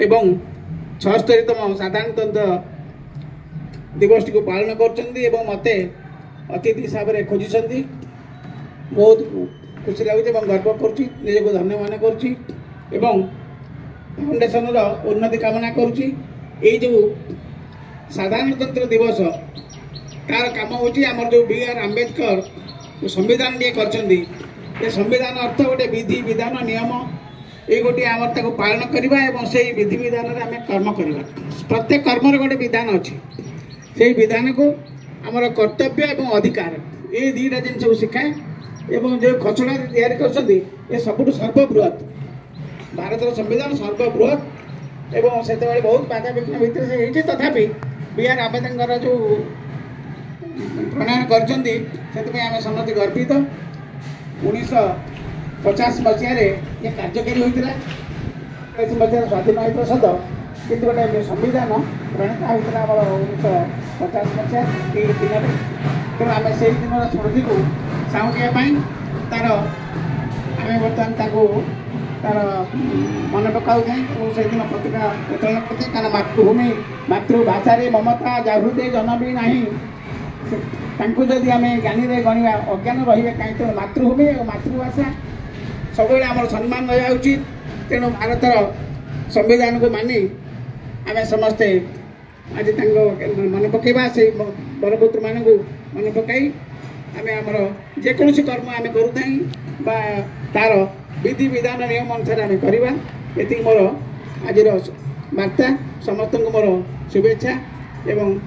एवं 76तम साधारणतंत्र दिवस टी पालन कर मत अतिथि हिसाब से खोजी बहुत खुशी लगे गर्व कर धन्य मान कर फाउंडेशन उन्नति कामना करुच्ची जो साधारणतंत्र दिवस तार काम हो जो बी.आर. आंबेडकर संविधान टे कर संविधान अर्थ गोटे विधि विधान नियम ये गोटे आम पालन करवा से विधि विधान आम कर्म करवा प्रत्येक कर्म गोटे विधान अच्छी से विधान को आमर कर्तव्य और अधिकार ये दुईटा जिन शिखाए एवं जो खसड़ा या सबुठ सर्वबृहत भारत संविधान सर्वबृहत एवं से बहुत बाधा विघ्न भितर से तथापि बी.आर. आंबेडकर जो प्रणयन कर समस्त गर्वित 1950 मसीह ये कार्यकारी होता 19 मसीह स्वाधीन होता सद कि गोटे संविधान प्रणीत होता आम 1950 मसीह दिन तेणु आम से दिन स्मृति को साउंटाई तार आम बर्तमान तार मन पकाऊ से दिन पत्रिका प्रचलन करते कारण मातृभूमि मातृभाषा ममता जागृति जन भी ना जदि आम ज्ञानी गणवा अज्ञान रे कहीं मातृभूमि और मातृभाषा सब आम सम्मान रहा उचित तेणु भारतर संविधान को मानि आम समस्ते आज मन पकड़ा से बरपुत्र मान मन पकई आम आमर जेकोसी कर्म आम करूँ तार विधि विधान नियम अनुसार आम करवा ये मोर आज वार्ता समस्त मोर शुभेच्छा एवं